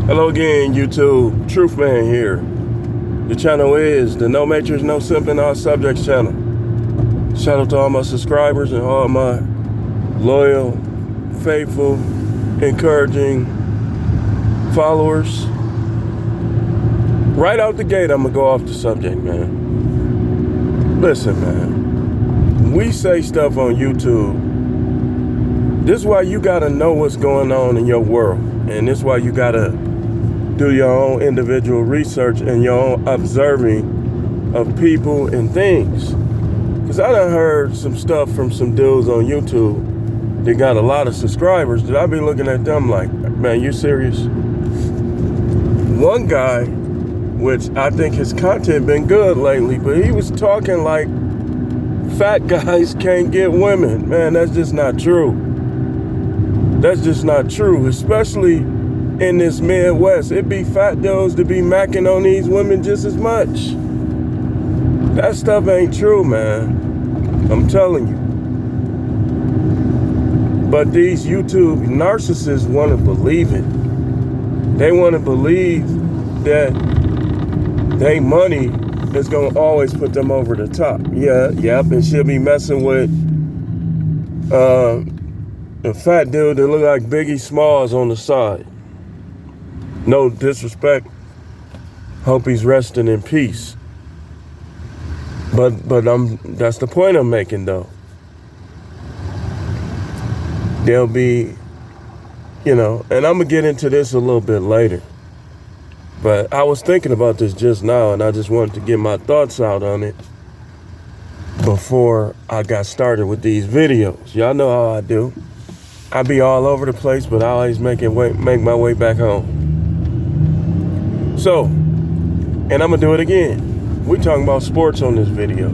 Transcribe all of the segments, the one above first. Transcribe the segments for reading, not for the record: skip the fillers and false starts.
Hello again, YouTube. Truth Man here. The channel is the No Matrix, No Simping, All Subjects channel. Shout out to all my subscribers and all my loyal, faithful, encouraging followers. Right out the gate, I'm going to go off the subject, man. Listen, man. We say stuff on YouTube. This is why you got to know what's going on in your world. And this is why you got to do your own individual research and your own observing of people and things. Because I done heard some stuff from some dudes on YouTube that got a lot of subscribers that I be looking at them like, man, you serious? One guy, which I think his content been good lately, but he was talking like fat guys can't get women. Man, that's just not true. That's just not true, especially in this Midwest. It be fat dudes that be macking on these women just as much. That stuff ain't true, man. I'm telling you. But these YouTube narcissists want to believe it. They want to believe that they money is going to always put them over the top. Yep, and she'll be messing with a fat dude that look like Biggie Smalls on the side. No disrespect. Hope he's resting in peace. But that's the point I'm making though. There'll be, and I'm gonna get into this a little bit later. But I was thinking about this just now and I just wanted to get my thoughts out on it before I got started with these videos. Y'all know how I do. I be all over the place, but I always make my way back home. So, and I'm gonna do it again. We're talking about sports on this video.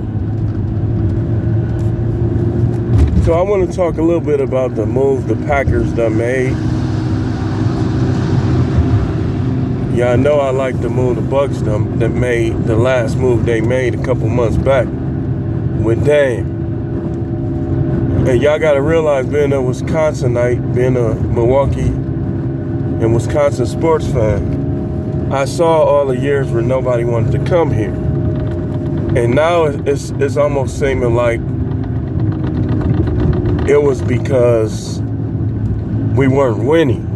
So I want to talk a little bit about the move the Packers done made. Yeah, I know I like the move the Bucks done that made the last move they made a couple months back with Dame. And y'all gotta realize, being a Wisconsinite, being a Milwaukee and Wisconsin sports fan, I saw all the years where nobody wanted to come here. And now it's almost seeming like it was because we weren't winning.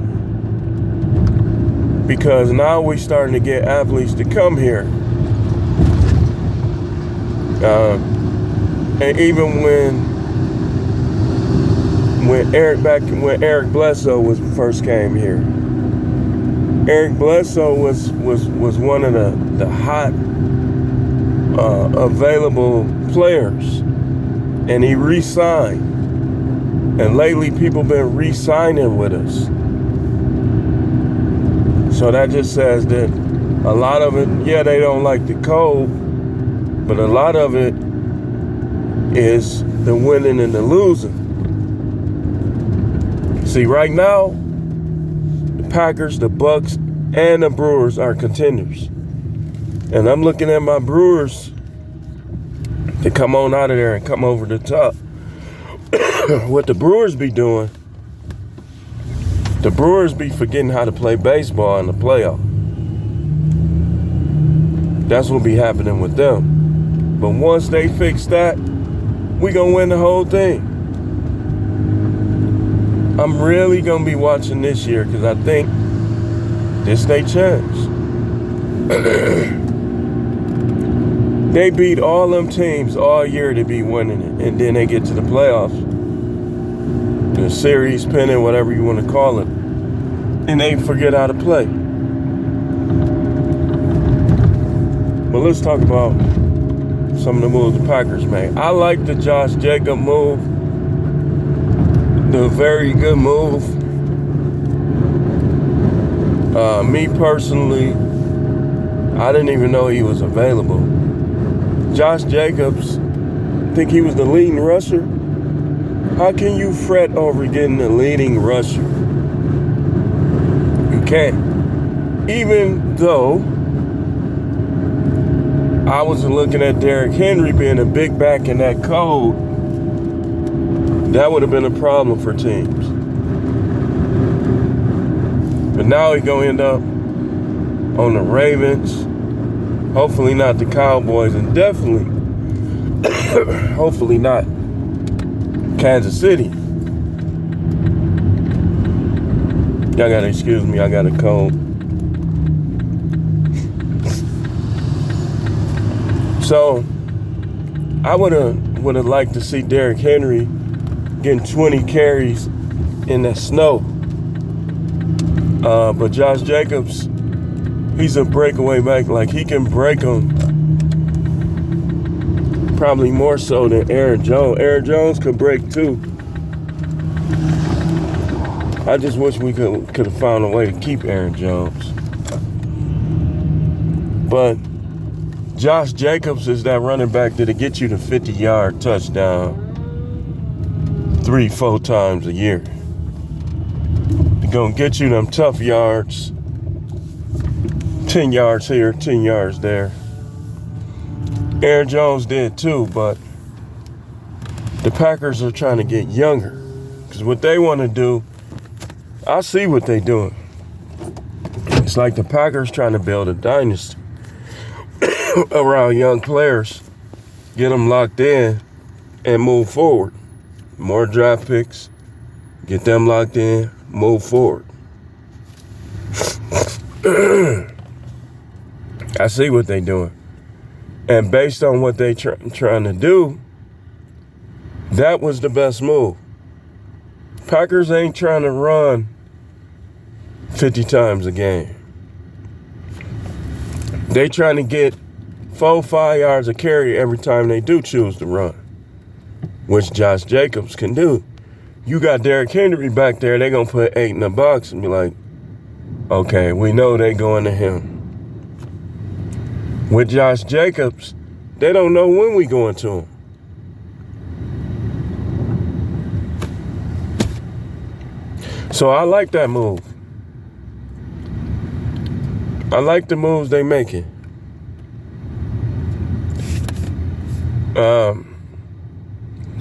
Because now we're starting to get athletes to come here. And even when Eric Bledsoe first came here, Eric Bledsoe was one of the hot available players, and he re-signed. And lately, people been re-signing with us. So that just says that a lot of it, they don't like the cold, but a lot of it is the winning and the losing. See, right now, the Packers, the Bucks, and the Brewers are contenders. And I'm looking at my Brewers to come on out of there and come over the top. What the Brewers be doing, the Brewers be forgetting how to play baseball in the playoff. That's what be happening with them. But once they fix that, we gonna win the whole thing. I'm really gonna be watching this year because I think this they chance. They beat all them teams all year to be winning it, and then they get to the playoffs, the series, pennant, whatever you want to call it, and they forget how to play. But let's talk about some of the moves the Packers made. I like the Josh Jacobs move, the very good move. Me personally, I didn't even know he was available. Josh Jacobs, I think he was the leading rusher. How can you fret over getting the leading rusher? You can't. Even though I was looking at Derrick Henry being a big back in that code, that would have been a problem for teams. But now he's going to end up on the Ravens. Hopefully not the Cowboys, and definitely, hopefully not Kansas City. Y'all gotta excuse me, I got a cold. So, I would have liked to see Derrick Henry getting 20 carries in the snow. But Josh Jacobs, he's a breakaway back. Like, he can break them probably more so than Aaron Jones. Aaron Jones could break too. I just wish we could have found a way to keep Aaron Jones. But Josh Jacobs is that running back that'll get you the 50-yard touchdown 3-4 times a year. He's gonna get you them tough yards, 10 yards here, 10 yards there. Aaron Jones did too, but the Packers are trying to get younger. Because what they want to do, I see what they're doing. It's like the Packers trying to build a dynasty around young players, get them locked in, and move forward. More draft picks, get them locked in, move forward. I see what they're doing. And based on what they trying to do, that was the best move. Packers ain't trying to run 50 times a game. They trying to get 4-5 yards of carry every time they do choose to run, which Josh Jacobs can do. You got Derrick Henry back there, they going to put 8 in the box and be like, okay, we know they going to him. With Josh Jacobs, they don't know when we going to him. So I like that move. I like the moves they making.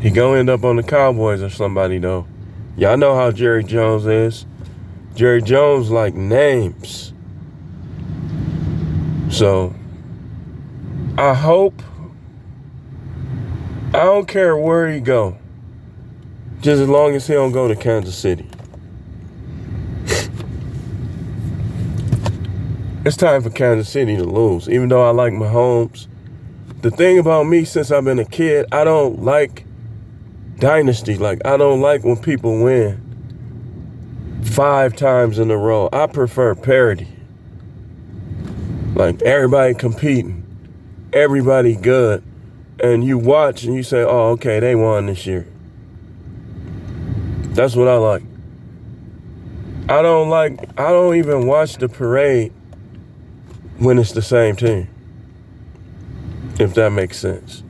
He gonna end up on the Cowboys or somebody though. Y'all know how Jerry Jones is. Jerry Jones like names. So I hope, I don't care where he go, just as long as he don't go to Kansas City. It's time for Kansas City to lose, even though I like Mahomes. The thing about me, since I've been a kid, I don't like dynasty. Like, I don't like when people win 5 times in a row. I prefer parity. Like, everybody competing, everybody good, and you watch and you say, oh, okay, they won this year. That's what I like. I don't even watch the parade when it's the same team, if that makes sense.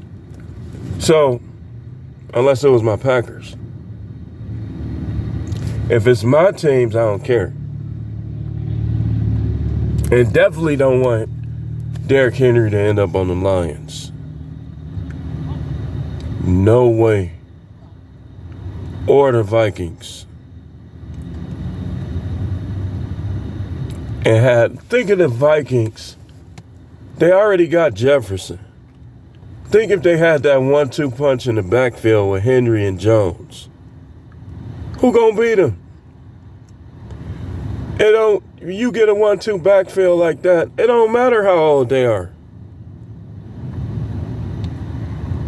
So, unless it was my Packers. If it's my teams, I don't care. And definitely don't want Derrick Henry to end up on the Lions. No way. Or the Vikings. And think of the Vikings. They already got Jefferson. Think if they had that 1-2 punch in the backfield with Henry and Jones. Who gonna beat them? You get a 1-2 backfield like that, it don't matter how old they are.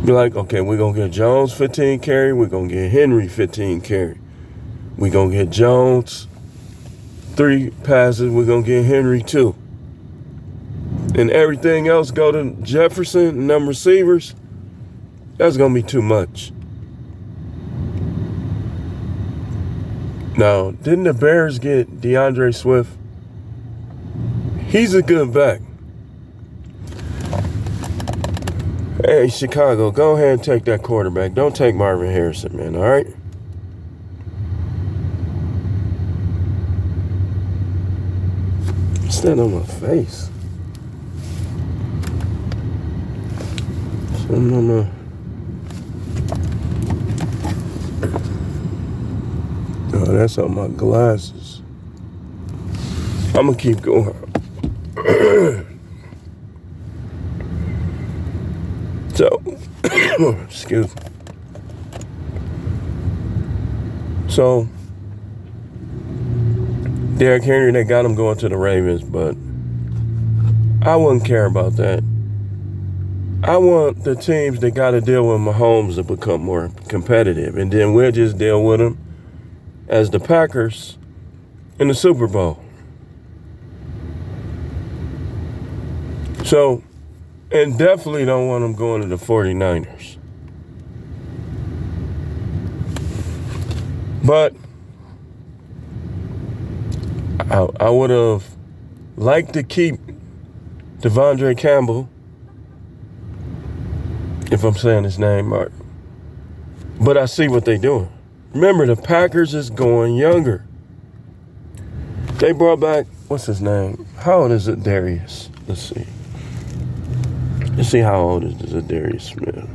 Be like, okay, we're gonna get Jones 15 carry, we're gonna get Henry 15 carry. We're gonna get Jones 3 passes, we're going to get Henry 2. And everything else go to Jefferson and them receivers. That's going to be too much. Now, didn't the Bears get DeAndre Swift? He's a good back. Hey, Chicago, go ahead and take that quarterback. Don't take Marvin Harrison, man, all right? What's that on my face? Something on my... Oh, that's on my glasses. I'm going to keep going. So, excuse me. So, Derrick Henry, they got him going to the Ravens, but I wouldn't care about that. I want the teams that got to deal with Mahomes to become more competitive, and then we'll just deal with them as the Packers in the Super Bowl. So, and definitely don't want them going to the 49ers. But I would have liked to keep Devondre Campbell, if I'm saying his name right. But I see what they're doing. Remember, the Packers is going younger. They brought back, what's his name? How old is it, Darius? Let's see how old is it, Darius Smith?